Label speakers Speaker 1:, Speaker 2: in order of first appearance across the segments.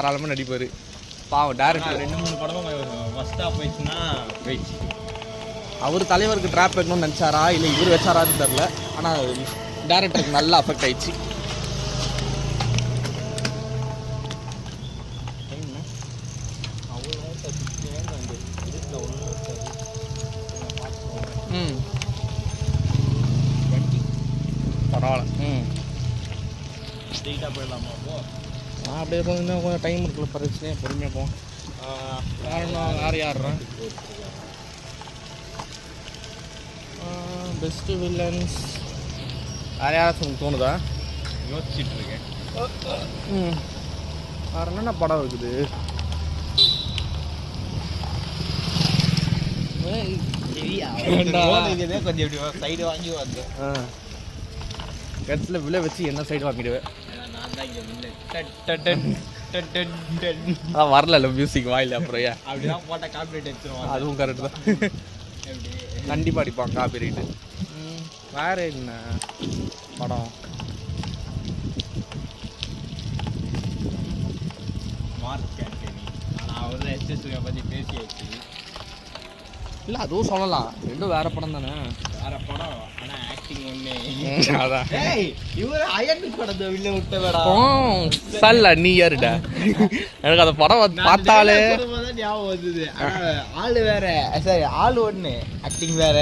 Speaker 1: தாராளமாக நடிப்பார். பாவம் டேரக்டர்
Speaker 2: 2-3 படமும் ஃபஸ்ட்டாக போயிடுச்சுன்னா போயிடுச்சு.
Speaker 1: அவர் தலைவருக்கு ட்ராப் வைக்கணும்னு நினச்சாரா இல்லை இவர் வச்சாரான்னு தெரில. ஆனால் டேரக்டருக்கு நல்லா அஃபெக்ட் ஆயிடுச்சு. பரவாயில்ல.
Speaker 2: ஸ்ட்ரெயிட்டாக போயிடலாமா?
Speaker 1: அப்படியே போகுதுன்னா கொஞ்சம் டைம் இருக்குல்ல, பிரச்சனையே பொறுமையாக போவோம். வேறு யாருறேன் பெஸ்ட்டு வில்லன்ஸ் வேறு யாராச்சும் உங்களுக்கு தோணுதா?
Speaker 2: யோசிச்சுட்டு இருக்கேன்.
Speaker 1: வேறு என்னென்ன படம் இருக்குது?
Speaker 2: கொஞ்சம் எப்படி சைடு வாங்கி வந்தேன்.
Speaker 1: கட்சியில் விலை வச்சு என்ன சைடு வாங்கிடுவேன். அதான் வரல மியூசிக் வாயில். அப்புறம் ஏன்
Speaker 2: அப்படிதான் போட்டால் காப்பிரைட் எடுத்துருவாங்க.
Speaker 1: அதுவும் கரெக்டு தான். கண்டிப்பாக அடிப்பாங்க காப்பிரைட்டு. வேறு என்ன படம்?
Speaker 2: Mark Antony. ஆனால் அவர் எஸ்எஸ்சியை பற்றி பேசியாச்சு.
Speaker 1: இல்லை அதுவும் சொல்லலாம், ரெண்டும் வேறு படம் தானே.
Speaker 2: வேறு படம் ஆனால் ஆக்டிங் ஒன்று.
Speaker 1: அதான்
Speaker 2: இவர் அயன் படத்தை வெளில விட்ட வேடா.
Speaker 1: சல்ல நீ யாருடா? எனக்கு அந்த படம் பார்த்தாலே
Speaker 2: ஞாபகம் வந்தது. ஆளு வேற, சரி ஆளு ஒன்று, ஆக்டிங் வேற.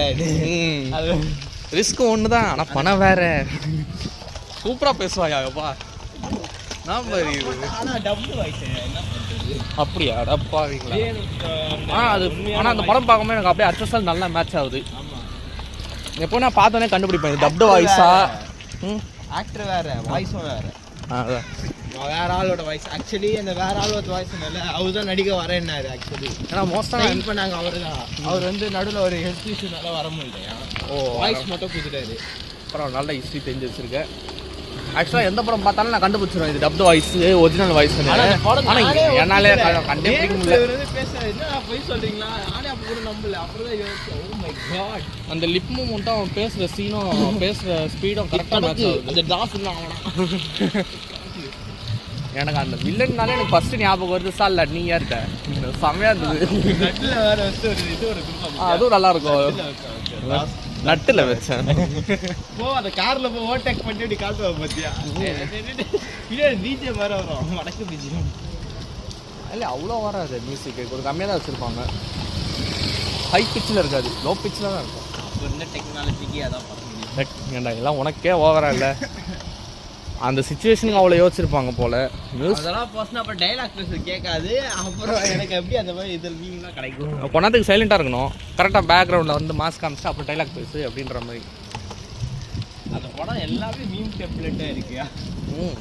Speaker 1: ரிஸ்க் ஒன்று தான், ஆனால் பணம் வேற. சூப்பராக பேசுவாயாப்பா. நான் அப்படியா டப்பாவீங்களா? அது ஆனால் அந்த படம் பார்க்கும்போது எனக்கு அப்படியே அர்த்தசால் நல்லா மேட்ச் ஆகுது. எப்போ நான் பார்த்தோன்னே கண்டுபிடிப்பேன் இது டப்டு வாய்ஸா.
Speaker 2: ஆக்டர் வேற, வாய்ஸும் வேற.
Speaker 1: அதான்
Speaker 2: வேற ஆளோட வாய்ஸ். ஆக்சுவலி அந்த வேற ஆளோட வாய்ஸ் இல்லை, அவர் தான் நடிக்க வரேன்னாரு. ஆக்சுவலி
Speaker 1: ஏன்னா மோஸ்ட்டாக
Speaker 2: ஹெல்ப் பண்ணாங்க. அவர் தான், அவர் வந்து நடுவில் ஒரு ஹெல்த் இஷ்யூனால வர முடியலையா. வாய்ஸ் மட்டும் கொடுத்துட்டாரு.
Speaker 1: அப்புறம் நல்ல ஹிஸ்ட்ரி தெரிஞ்சு வச்சிருக்கேன். ஆக்சுவலாக எந்த படம் பார்த்தாலும் நான் கண்டுபிடிச்சிருவேன் இது டப்டு வாய்ஸ் ஒரிஜினல் வாய்ஸ். என்னாலே கண்டுபிடிக்க முடியல. அந்த லிப் மூமெண்ட்டும் அவன் பேசுகிற சீனும் பேசுகிற ஸ்பீடும் கரெக்டாக மேட்ச் ஆகுது.
Speaker 2: அந்த டாஸ்
Speaker 1: எனக்கு அந்த வில்லன்னாலே எனக்கு ஃபர்ஸ்ட் ஞாபகம் வருது சார் நீ யார்கிட்ட செம்மையாக இருந்தது. அதுவும் நல்லா இருக்கும். நட்டில் வச்சேன்
Speaker 2: போ அந்த கார்ல போ ஓவர்டேக் பண்ணி அப்படி காட்டுவோம் பார்த்தியா. டிஜே மாதிரி வரும் வடக்கு பிஜிஎம்.
Speaker 1: இல்லை அவ்வளோ வராது மியூசிக், ஒரு கம்மியாக தான் வச்சுருப்பாங்க. ஹை பிச்சில் இருக்காது, லோ பிச்சில் தான் இருக்கும்.
Speaker 2: அப்போ என்ன டெக்னாலஜிக்கு அதான் பார்க்க முடியும்.
Speaker 1: ஏண்டா எல்லாம் உனக்கே ஓவரா இல்லை. அந்த சிச்சுவேஷனுக்கு அவ்வளோ யோசிச்சிருப்பாங்க போல.
Speaker 2: அதெல்லாம் பர்சனல் அப்புறம் டைலாக் பேச கேட்காது. அப்புறம் எனக்கு எப்படி அந்த மாதிரி இதில் வியூலாம் கிடைக்கும்.
Speaker 1: கொண்டாந்துக்கு சைலண்டாக இருக்கணும், கரெக்டாக பேக்ரவுண்டில் வந்து மாஸ்க் காமிச்சு அப்புறம் டைலாக் பேசு அப்படின்ற மாதிரி.
Speaker 2: அந்த படம் எல்லாமே மீம் டெம்ப்ளேட்டாக இருக்கியா?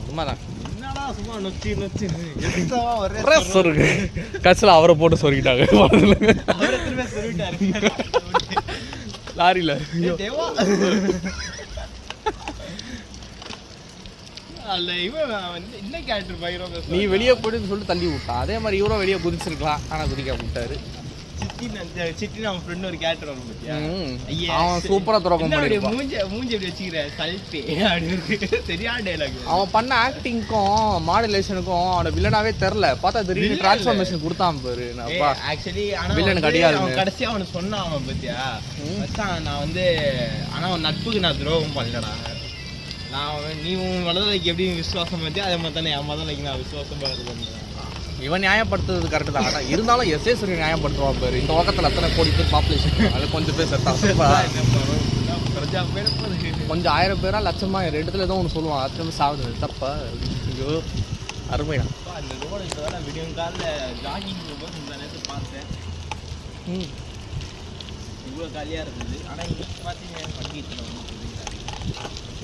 Speaker 1: உண்மைதான்.
Speaker 2: என்னடா சும்மா நொச்சி நொச்சி
Speaker 1: சொருக்கு கட்சியில் அவரை போட்டு சொருக்கிட்டாங்க. லாரியில் நீ வெளியே போயிட்டு சொல்லிட்டு தள்ளி விட்டான். அதே மாதிரி இவரும் வெளியே குதிச்சிருக்கலாம், ஆனால் குதிக்க விட்டாரு.
Speaker 2: சிட்டி நம்ம ஃப்ரெண்ட் ஒரு கேரக்டர் வரும் பத்தியா,
Speaker 1: அவன் சூப்பரா துறக்கும் பண்ணிருப்பான்.
Speaker 2: மூஞ்சி எப்படி வச்சுக்கிற சல்பே அப்படி சரியான டைலாக்.
Speaker 1: அவன் பண்ண ஆக்டிங்க்கும் மாடுலேஷனுக்கும் அவனோட வில்லனாவே தெரியல. பார்த்தா திடீர்னு டிரான்ஸ்ஃபர்மேஷன் கொடுத்தான் பாரு.
Speaker 2: ஆக்சுவலி
Speaker 1: வில்லன் கிடையாது.
Speaker 2: கடைசியா அவனுக்கு சொன்னான் அவன் பத்தியா, நான் வந்து ஆனா அவன் நட்புக்கு நான் துரோகம் பண்ணலடா. நான் நீ உன் வலதுலைக்கு எப்படி விசுவாசம் பார்த்தியா அதே மாதிரி தானே என் மதலைக்கு நான் விசுவாசம் பண்ணுறேன்.
Speaker 1: இவன் நியாயப்படுத்துறது கரெக்டு தான். ஆனால் இருந்தாலும் எஸ்ஏ சூரிய நியாயப்படுத்துவான் பேர். இந்த பக்கத்தில் அத்தனை கோடி பேர் பாப்புலேஷன், அது கொஞ்சம் பேர் செத்தான். கொஞ்சம் 1000 பேரா லட்சமா ரெண்டுத்துல ஏதோ ஒன்று சொல்லுவான். அத்தனை சாகுது தப்பா. ஐயோ அருமையா.
Speaker 2: அந்த ரோடு இப்போ வீடியோ காலில் ஜாகிங் போகும்போது இந்த நேரத்தை பார்த்தேன். இவ்வளோ காலியாக இருந்தது. ஆனால் இன்னைக்கு பார்த்தீங்கன்னா பண்டிகை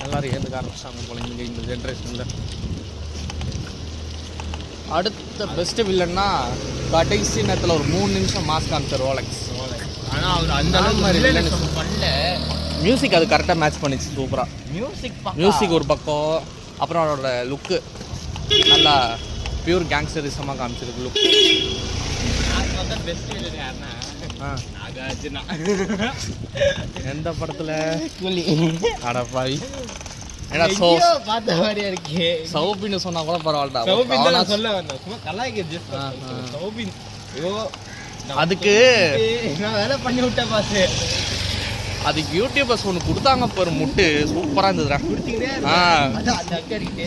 Speaker 1: எல்லாரும் ஏந்து ஆரம்பிச்சாங்க போல இந்த ஜென்ரேஷனில். அடுத்த பெஸ்ட் வில்லன்னா கடைசி நேரத்தில் ஒரு 3 நிமிஷம் மாஸ்க் காமிச்சார் ரோலெக்ஸ்.
Speaker 2: ஆனால் அவர் அந்த மாதிரி பண்ணல.
Speaker 1: மியூசிக் அது கரெக்டாக மேட்ச் பண்ணிச்சு சூப்பராக. மியூசிக் ஒரு பக்கம், அப்புறம் அவரோட லுக்கு நல்லா பியூர் கேங்ஸ்டரிசமாக காமிச்சிருக்கு லுக்.
Speaker 2: பெஸ்ட் வில்லன் யாருன்னா
Speaker 1: எந்த படத்துல? அடப்பாவி ஏன்னா
Speaker 2: பார்த்த மாதிரியா இருக்கே.
Speaker 1: சௌபின்னு சொன்னா கூட பரவாயில்லடா.
Speaker 2: சௌபின் தான் நான் சொல்ல வந்தேன். சும்மா கலாய்க்க ஜஸ்ட் சௌபின். ஐயோ
Speaker 1: அதுக்கு
Speaker 2: நான் வேலை பண்ணி விட்டேன் பாத்து.
Speaker 1: அதுக்கு யூடியூபர்ஸ் ஒன்று கொடுத்தாங்க பாரு முட்டு, சூப்பராக இருந்ததுடா.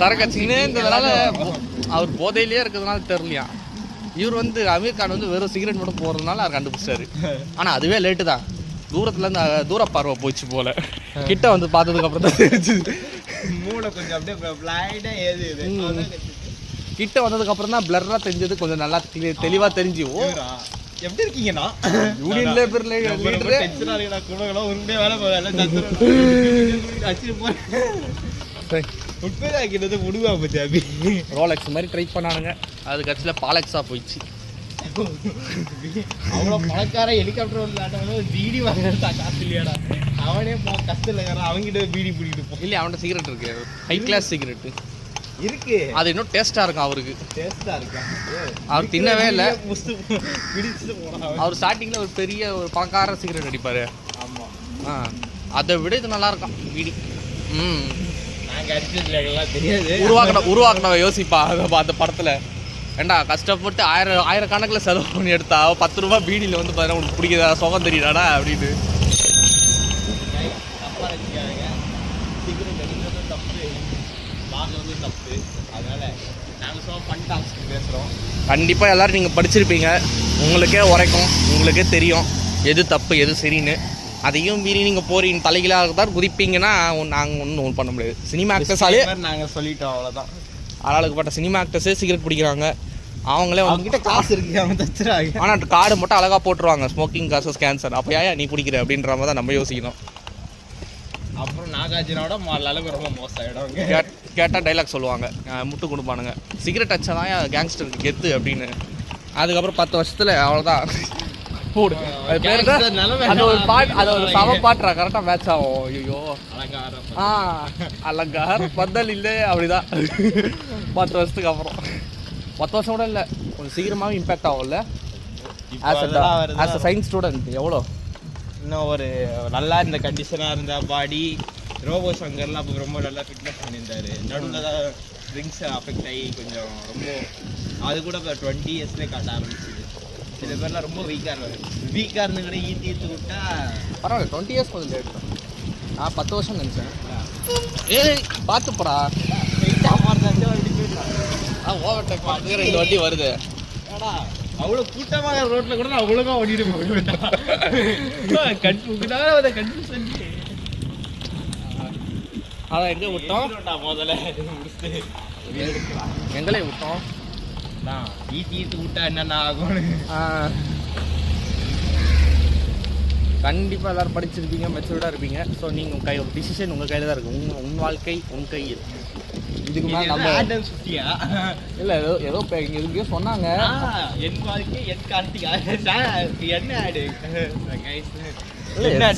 Speaker 1: சரக்கச்சின்னு இருந்ததுனால அவர் போதையிலேயே இருக்கிறதுனால தெரியலையா. இவர் வந்து அமீர் கான் வந்து வெறும் சிகரெட் மட்டும் போகிறதுனால அவர் கண்டுபிடிச்சாரு. ஆனால் அதுவே லேட்டு தான். தூரத்துலேருந்து தூர பார்வை போச்சு போல. கிட்ட வந்து பார்த்ததுக்கு அப்புறம் தான் தெரிஞ்சு
Speaker 2: மூளை கொஞ்சம் அப்படியே பிளைண்டா ஏது.
Speaker 1: கிட்ட வந்ததுக்கு அப்புறம் தான் பிளர்ரா தெரிஞ்சது, கொஞ்சம் நல்லா தெளிவா தெரிஞ்சு. ஓ
Speaker 2: எப்படி இருக்கீங்கண்ணா?
Speaker 1: யூனியன் லேபர்
Speaker 2: டென்ஷனா இருக்குடா. குணங்களா உருண்டே வேலை போகல. அடிச்சு போறேன். உட்பேதாக்கிட்டது முடுவா பத்தி
Speaker 1: ரோலெக்ஸ் மாதிரி ட்ரை பண்ணானுங்க. அது கட்சியில் பாலெக்ஸா போயிடுச்சு.
Speaker 2: அவ்வளோ பணக்கார ஹெலிகாப்டர் விளையாட்டவங்க பீடி வாங்கினா காசு இல்லையாடா. அவனே கஷ்டம் இல்லைங்கிறான். அவங்ககிட்ட பீடி பிடிக்கிட்டு போ.
Speaker 1: இல்லையா அவன்கிட்ட சிகரெட் இருக்கு, ஹை கிளாஸ் சிகரெட்
Speaker 2: இருக்கு.
Speaker 1: அது இன்னும் டேஸ்டா இருக்கும். அவருக்கு
Speaker 2: டேஸ்டா இருக்கா?
Speaker 1: அவர் தின்னவே இல்லை.
Speaker 2: பிடிச்சிட்டு போனா
Speaker 1: அவர் ஸ்டார்டிங்ல ஒரு பெரிய ஒரு பணக்கார சிகரெட் அடிப்பாரு.
Speaker 2: ஆமா,
Speaker 1: அதை விட இது நல்லா இருக்கும் பீடி.
Speaker 2: நாங்கள் அடிச்சதுல தெரியாது.
Speaker 1: உருவாக்கின யோசிப்பா அந்த படத்துல. ஏண்டா கஷ்டப்பட்டு ஆயிரக்கணக்கில் செலவு பண்ணி எடுத்தா 10 ரூபா பீடியில் வந்து பார்த்தீங்கன்னா உனக்கு பிடிக்குதா, சுகம் தெரியுதாடா அப்படின்னு.
Speaker 2: சிகரெட் அடிக்கிறது தப்பு, வாங்குறது தப்பு. அதனால நாங்கள் சும்மா ஃபன் டாக்ஸ்க்கு பேசுகிறோம்.
Speaker 1: கண்டிப்பாக எல்லோரும் நீங்கள் படிச்சிருப்பீங்க, உங்களுக்கே உரைக்கும், உங்களுக்கே தெரியும் எது தப்பு எது சரின்னு. அதையும் மீறி நீங்கள் போறீங்க தலைகளாக தான் குதிப்பீங்கன்னா நாங்கள் ஒன்றும் பண்ண முடியாது. சினிமா ஆக்டர்ஸாலே
Speaker 2: நாங்கள் சொல்லிட்டோம், அவ்வளோதான்.
Speaker 1: ஆளாளுக்குப்பட்ட சினிமா ஆக்டர்ஸே சிகரெட் பிடிக்கிறாங்க. அவங்களே
Speaker 2: அவங்ககிட்ட காசு இருக்கு, அவங்க தச்சுறாங்க.
Speaker 1: ஆனால் கார்டு மட்டும் அழகாக போட்டுருவாங்க, ஸ்மோக்கிங் காசஸ் கேன்சர். அப்போ ஏன் நீ குடிக்கிற அப்படின்ற மாதிரி தான் நம்ம யோசிக்கணும்.
Speaker 2: அப்புறம் நாகார்ஜுனோட அளவுக்கு ரொம்ப மோசம்
Speaker 1: கேட்டால் டைலாக் சொல்லுவாங்க, முட்டு கொடுப்பானுங்க, சிகரெட் அச்சா தான் கேங்ஸ்டருக்கு கெத்து அப்படின்னு. அதுக்கப்புறம் 10 வருஷத்தில் அவ்வளோதான் போடு. அது பேர் அது ஒரு பாட்டு, அது ஒரு சம பாட்டுறா, கரெக்டாக மேட்ச் ஆகும். ஐயோ அலங்கார் பந்தல் இல்லை அப்படிதான். 10 வருஷத்துக்கு அப்புறம் 10 வருஷம் கூட இல்லை, கொஞ்சம் சீக்கிரமாகவே இம்பேக்ட் ஆகும்ல. ஆஸ் அ சயின்ஸ் ஸ்டூடெண்ட் எவ்வளோ
Speaker 2: இன்னும் ஒரு நல்லா இந்த கண்டிஷனாக இருந்தால் பாடி. ரோபோ சங்கர்லாம் அப்போ ரொம்ப நல்லா ஃபிட்னஸ் பண்ணியிருந்தாரு. நடுவில் தான் ட்ரிங்க்ஸ் அஃபெக்ட் ஆகி கொஞ்சம் ரொம்ப அது கூட இப்போ 20 இயர்ஸ்லேயே காட்ட ஆரம்பிச்சிது. சில பேர்லாம் ரொம்ப வீக்காக இருந்து கூட ஈத்து விட்டா
Speaker 1: பரவாயில்ல. 20 இயர்ஸ் கொஞ்சம் லேட் தான். நான் 10 வருஷம் நினச்சேன். பார்த்துப்படா ஓவர்டேக் பார்த்து 2 வாட்டி வருது.
Speaker 2: ஏடா அவ்வளோ கூட்டமாக ரோட்டில் கூட நான் ஒழுங்காக ஓடிட்டு போயிட்டேன். கன்ஃபியூஷன்.
Speaker 1: அதான் எங்கே விட்டோம்
Speaker 2: முதல்ல முடிச்சுட்டு
Speaker 1: எங்களே விட்டோம்.
Speaker 2: ஈத்து விட்டா என்னென்ன ஆகும்னு.
Speaker 1: கண்டிப்பாக எல்லோரும் படிச்சிருப்பீங்க, மெச்சூர்டாக இருப்பீங்க. ஸோ நீங்கள் உங்கள் ஒரு டிசிஷன் உங்கள் கையில் தான் இருக்குது. உன் வாழ்க்கை உன் கையில். இதுக்கு மேலே நம்ம
Speaker 2: சுத்தியா
Speaker 1: இல்லை ஏதோ எங்கேயோ சொன்னாங்க.
Speaker 2: என் வாழ்க்கை என் கார்த்திகா என்ன ஆடு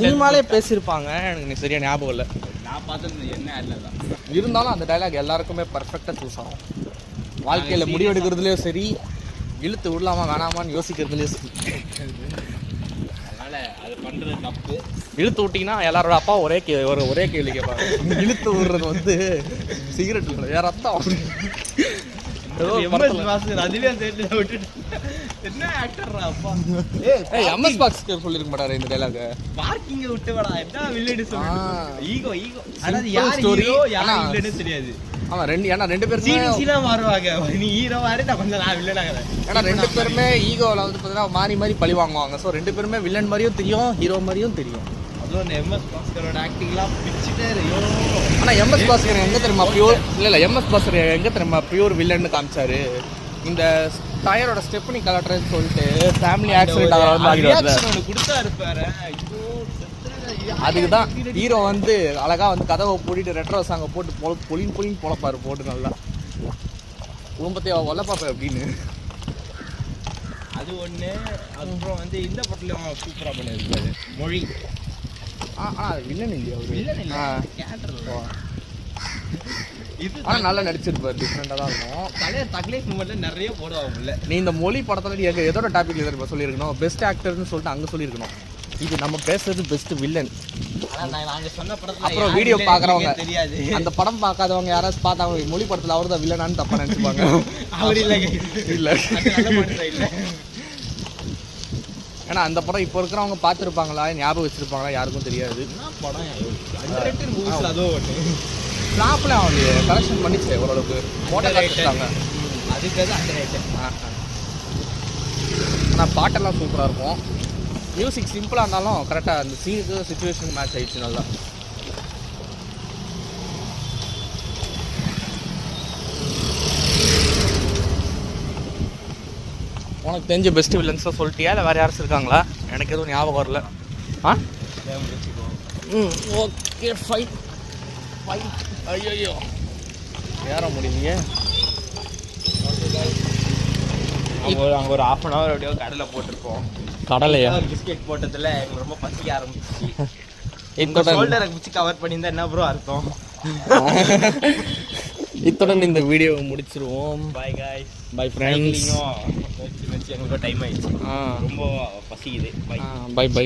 Speaker 1: சினிமாலே பேசியிருப்பாங்க, எனக்கு சரியா ஞாபகம் இல்லை.
Speaker 2: நான் பார்த்தது என்ன ஆட்ல தான்.
Speaker 1: இருந்தாலும் அந்த டைலாக் எல்லாருக்குமே பர்ஃபெக்டாக சூஸ் ஆகும். வாழ்க்கையில் முடிவெடுக்கிறதுலேயும் சரி, இழுத்து விடலாமா வேணாமான்னு யோசிக்கிறதுலேயும் சரி.
Speaker 2: அதனால அது பண்ணுறது தப்பு.
Speaker 1: இழுத்து விட்டிங்கன்னா எல்லாரோட அப்பா ஒரே கேள்வி கேட்பாங்க, இழுத்து விடுறது வந்து சிகரெட் இல்லை வேற ரத்தம்.
Speaker 2: என்ன ஆக்டர்ரா அப்பா.
Speaker 1: எம்எஸ் பாஸ்கர் சொல்லிருக்க மாட்டாரு இந்த டைலாக்.
Speaker 2: பார்க்கிங்க விட்டு வாடா என்ன வில்லடி சொல்லுங்க. ஈகோ அதாவது யார் ஹீரோ யார் வில்லன்னு தெரியாது.
Speaker 1: ஆமா ரெண்டு பேரும்
Speaker 2: சீனா மாறுவாங்க. நீ ஹீரோ மாறி நான் கொஞ்சம் நான் வில்லனாகிறேன்.
Speaker 1: ஏன்னா 2 பேருமே ஈகோவில் வந்து பார்த்தீங்கன்னா மாறி பழி வாங்குவாங்க. ஸோ 2 பேருமே வில்லன் மாதிரியும் தெரியும், ஹீரோ மாதிரியும் தெரியும்.
Speaker 2: அதுவும் அந்த எம்எஸ் பாஸ்கரோட ஆக்டிங்லாம் பிடிச்சிட்டே ஐயோ.
Speaker 1: ஆனால் எம்எஸ் பாஸ்கர் எங்கே தெரியுமா பியூர் இல்லை எம்எஸ் பாஸ்கர் எங்கே தெரியுமா பியூர் வில்லன்னு காமிச்சாரு. இந்த டயரோட ஸ்டெப்னி கலட்டுறேன்னு சொல்லிட்டு ஃபேமிலி ஆக்சிடென்ட் ஆகிறது
Speaker 2: கொடுத்தா இருப்பாரு.
Speaker 1: அதுக்கு தான் ஹீரோ வந்து அழகா வந்து கதவை பூட்டிட்டு ரெட்ரோ சாங்கை போட்டு பொலின்னு பொழப்பாரு போட்டு நல்லா குடும்பத்தையே வல்லப்பாப்ப அப்படின்னு.
Speaker 2: அது ஒன்று. அதுக்கப்புறம் வந்து இந்த படத்துலையும் சூப்பராக பண்ணியிருப்பாரு மொழி.
Speaker 1: வில்லன் இல்லையா அவர்?
Speaker 2: வில்லன் இல்லை, கேரக்டர். இது
Speaker 1: ஆனால் நல்லா நடிச்சிருப்பாரு, டிஃப்ரெண்டாக தான் இருக்கும்.
Speaker 2: பழைய தக்லீஃப் மூமெண்ட்டில் நிறைய போடுவாங்கல்ல.
Speaker 1: நீ இந்த மொழி படத்தில் நீ எதோட டாபிக்ல இப்போ சொல்லியிருக்கணும், பெஸ்ட் ஆக்டர்னு சொல்லிட்டு அங்கே சொல்லியிருக்கணும். இது நம்ம பேசுறது பெஸ்ட் வில்லன்.
Speaker 2: நாங்க சொன்ன படத்துல
Speaker 1: அப்புறம்
Speaker 2: யார்
Speaker 1: வீடியோ
Speaker 2: villain
Speaker 1: பார்க்குறவங்க
Speaker 2: எனக்கே தெரியாது.
Speaker 1: அந்த படம் பார்க்காதவங்க யாராவது பார்த்தாங்க மொழி படத்தில் அவர் தான் வில்லனான்னு தப்பா நினச்சிப்பாங்க.
Speaker 2: அவர் இல்லை
Speaker 1: இல்லை,
Speaker 2: அது நல்ல படம் இல்லை.
Speaker 1: ஏன்னா அந்த படம் இப்போ இருக்கிறவங்க பார்த்துருப்பாங்களா ஞாபகம் வச்சிருப்பாங்களா யாருக்கும் தெரியாது.
Speaker 2: என்ன படம் underrated movies அதுவும் ஒன்று.
Speaker 1: ஃப்ளாப்ல அவங்க கலெக்ஷன் பண்ணிச்சு ஓரளவுக்கு மோட்டை காட்டுறாங்க.
Speaker 2: அதுக்கு அது underrated.
Speaker 1: ஆனால் பாட்டெல்லாம் சூப்பராக இருக்கும். மியூசிக் சிம்பிளாக இருந்தாலும் கரெக்டாக அந்த சீனுக்கு சுச்சுவேஷனுக்கு மேட்ச் ஆயிடுச்சு நல்லா. உனக்கு தெரிஞ்ச பெஸ்ட் வில்லன்ஸாக சொல்லிட்டியா இல்லை வேறு யாராச்சும் இருக்காங்களா? எனக்கு எதுவும் ஞாபகம் வரல. Okay fine fine. ஐயோ ஏற முடியலையே.
Speaker 2: அங்கே ஒரு half an hour அப்படியே கடலை போட்டிருப்போம்.
Speaker 1: கடலையா?
Speaker 2: பிஸ்கெட் போட்டதில் எங்களுக்கு ரொம்ப பசிக்க ஆரம்பிச்சிச்சு.
Speaker 1: இத்துடன்
Speaker 2: ஷோல்டரை வச்சு கவர் பண்ணியிருந்தா என்ன ப்ரோ அர்த்தம்?
Speaker 1: இத்துடன் இந்த வீடியோவை முடிச்சிருவோம்.
Speaker 2: Bye guys.
Speaker 1: Bye friends.
Speaker 2: எங்களுக்கு டைம் ஆயிடுச்சு. ரொம்ப பசிக்குது.
Speaker 1: Bye by.